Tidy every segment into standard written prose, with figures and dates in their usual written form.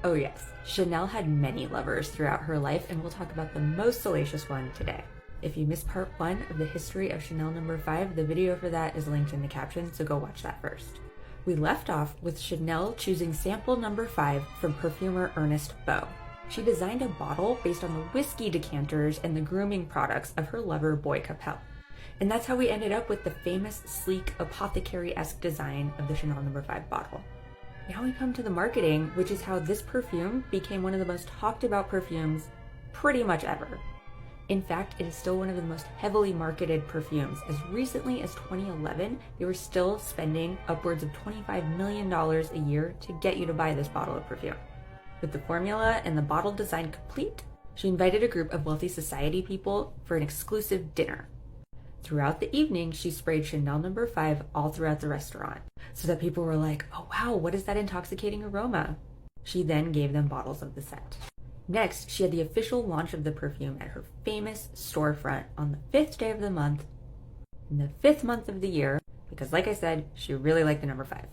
Oh yes, Chanel had many lovers throughout her life, and we'll talk about the most salacious one today. If you missed part 1 of the history of Chanel No. 5, the video for that is linked in the caption, so go watch that first. We left off with Chanel choosing sample No. 5 from perfumer Ernest Beaux. She designed a bottle based on the whiskey decanters and the grooming products of her lover Boy Capel. And that's how we ended up with the famous, sleek, apothecary-esque design of the Chanel No. 5 bottle. Now we come to the marketing, which is how this perfume became one of the most talked about perfumes pretty much ever. In fact, it is still one of the most heavily marketed perfumes. As recently as 2011, they were still spending upwards of $25 million a year to get you to buy this bottle of perfume. With the formula and the bottle design complete, she invited a group of wealthy society people for an exclusive dinner. Throughout the evening, she sprayed Chanel No. 5 all throughout the restaurant, so that people were like, oh wow, what is that intoxicating aroma? She then gave them bottles of the scent. Next, she had the official launch of the perfume at her famous storefront on the 5th day of the month, in the 5th month of the year, because like I said, she really liked the number 5.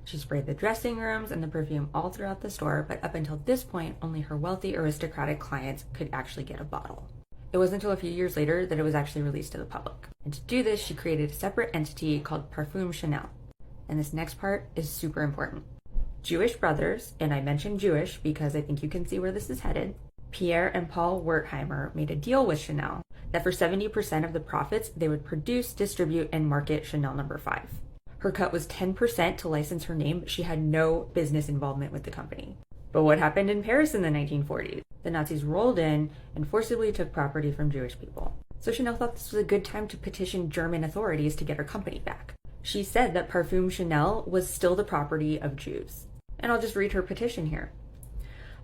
She sprayed the dressing rooms and the perfume all throughout the store, but up until this point, only her wealthy aristocratic clients could actually get a bottle. It wasn't until a few years later that it was actually released to the public. And to do this, she created a separate entity called Perfumes Chanel. And this next part is super important. Jewish brothers, and I mention Jewish because I think you can see where this is headed, Pierre and Paul Wertheimer made a deal with Chanel that for 70% of the profits, they would produce, distribute, and market Chanel No. 5. Her cut was 10% to license her name, but she had no business involvement with the company. But what happened in Paris in the 1940s? The Nazis rolled in and forcibly took property from Jewish people. So Chanel thought this was a good time to petition German authorities to get her company back. She said that Perfume Chanel was still the property of Jews. And I'll just read her petition here.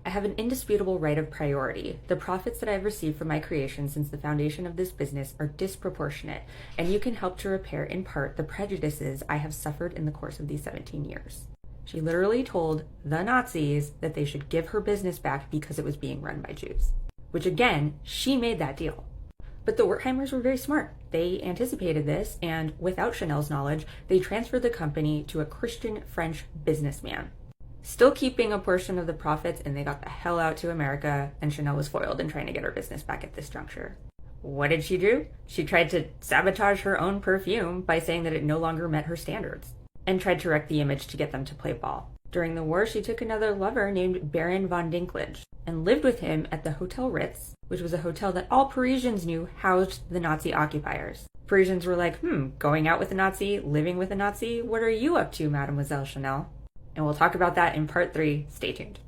I have an indisputable right of priority. The profits that I have received from my creation since the foundation of this business are disproportionate, and you can help to repair in part the prejudices I have suffered in the course of these 17 years. She literally told the Nazis that they should give her business back because it was being run by Jews. Which again, she made that deal. But the Wertheimers were very smart. They anticipated this, and without Chanel's knowledge, they transferred the company to a Christian French businessman. Still keeping a portion of the profits, and they got the hell out to America, and Chanel was foiled in trying to get her business back at this juncture. What did she do? She tried to sabotage her own perfume by saying that it no longer met her standards, and tried to wreck the image to get them to play ball. During the war, she took another lover named Baron von Dinklage, and lived with him at the Hotel Ritz, which was a hotel that all Parisians knew housed the Nazi occupiers. Parisians were like, going out with a Nazi, living with a Nazi? What are you up to, Mademoiselle Chanel? And we'll talk about that in part 3. Stay tuned.